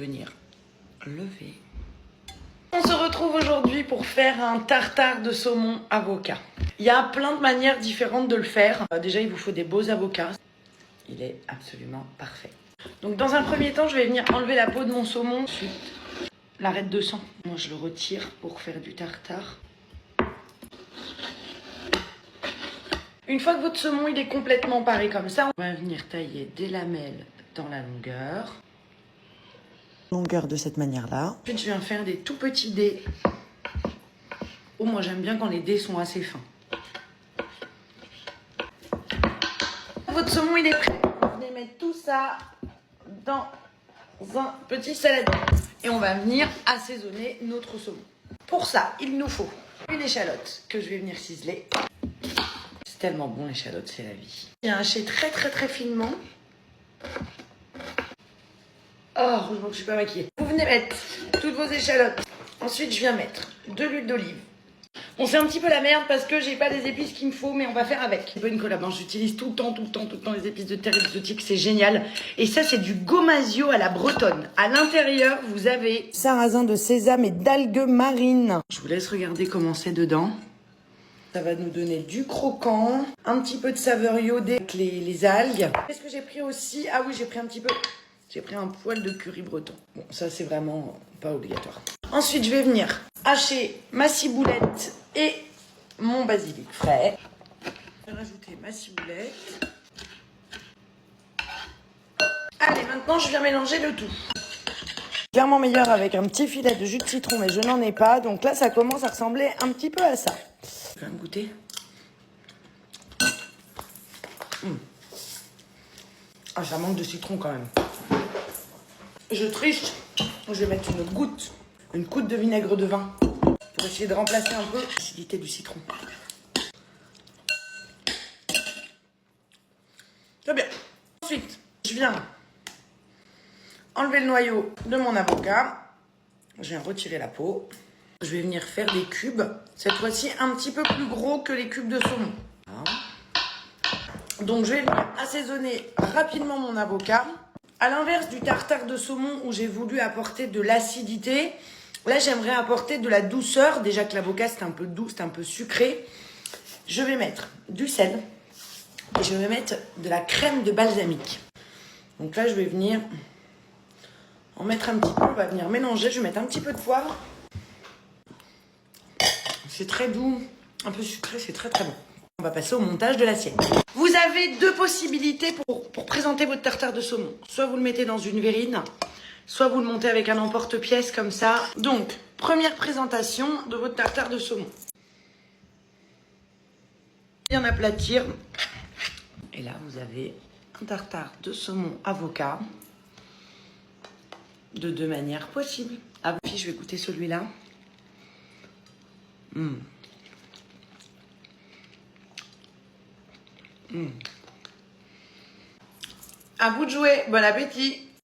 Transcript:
Venir lever. On se retrouve aujourd'hui pour faire un tartare de saumon avocat. Il y a plein de manières différentes de le faire. Déjà, il vous faut des beaux avocats. Il est absolument parfait. Donc dans un premier temps, je vais venir enlever la peau de mon saumon. Ensuite, l'arête de sang. Moi, je le retire pour faire du tartare. Une fois que votre saumon il est complètement paré comme ça, on va venir tailler des lamelles dans la longueur. Longueur de cette manière-là. Ensuite, je viens faire des tout petits dés. Oh, moi, j'aime bien quand les dés sont assez fins. Votre saumon, il est prêt. Vous venez mettre tout ça dans un petit saladier. Et on va venir assaisonner notre saumon. Pour ça, il nous faut une échalote que je vais venir ciseler. C'est tellement bon, l'échalote, c'est la vie. Il y a un haché très finement. Oh, heureusement que je suis pas maquillée. Vous venez mettre toutes vos échalotes. Ensuite, je viens mettre de l'huile d'olive. Bon, c'est un petit peu la merde parce que j'ai pas les épices qu'il me faut, mais on va faire avec. C'est pas une collab, j'utilise tout le temps les épices de terre exotiques, c'est génial. Et ça, c'est du gomasio à la bretonne. À l'intérieur, vous avez sarrasin de sésame et d'algues marines. Je vous laisse regarder comment c'est dedans. Ça va nous donner du croquant, un petit peu de saveur iodée avec les algues. Qu'est-ce que j'ai pris aussi? Ah oui, j'ai pris un petit peu... J'ai pris un poil de curry breton. Bon, ça, c'est vraiment pas obligatoire. Ensuite, je vais venir hacher ma ciboulette et mon basilic frais. Je vais rajouter ma ciboulette. Allez, maintenant, je viens mélanger le tout. Clairement meilleur avec un petit filet de jus de citron, mais je n'en ai pas. Donc là, ça commence à ressembler un petit peu à ça. Je vais me goûter. Ah, ça manque de citron quand même. Je triche, je vais mettre une goutte de vinaigre de vin pour essayer de remplacer un peu l'acidité du citron. Très bien. Ensuite, je viens enlever le noyau de mon avocat. Je viens retirer la peau. Je vais venir faire des cubes, cette fois-ci un petit peu plus gros que les cubes de saumon. Voilà. Donc je vais venir assaisonner rapidement mon avocat. À l'inverse du tartare de saumon où j'ai voulu apporter de l'acidité, là j'aimerais apporter de la douceur. Déjà que l'avocat c'est un peu doux, c'est un peu sucré. Je vais mettre du sel et je vais mettre de la crème de balsamique. Donc là je vais venir en mettre un petit peu, on va venir mélanger. Je vais mettre un petit peu de poivre. C'est très doux, un peu sucré, c'est très bon. On va passer au montage de l'assiette. Vous avez deux possibilités pour présenter votre tartare de saumon. Soit vous le mettez dans une verrine, soit vous le montez avec un emporte-pièce comme ça. Donc, première présentation de votre tartare de saumon. Bien aplatir. Et là, vous avez un tartare de saumon avocat de deux manières possibles. Ah, puis je vais goûter celui-là. À vous de jouer, bon appétit!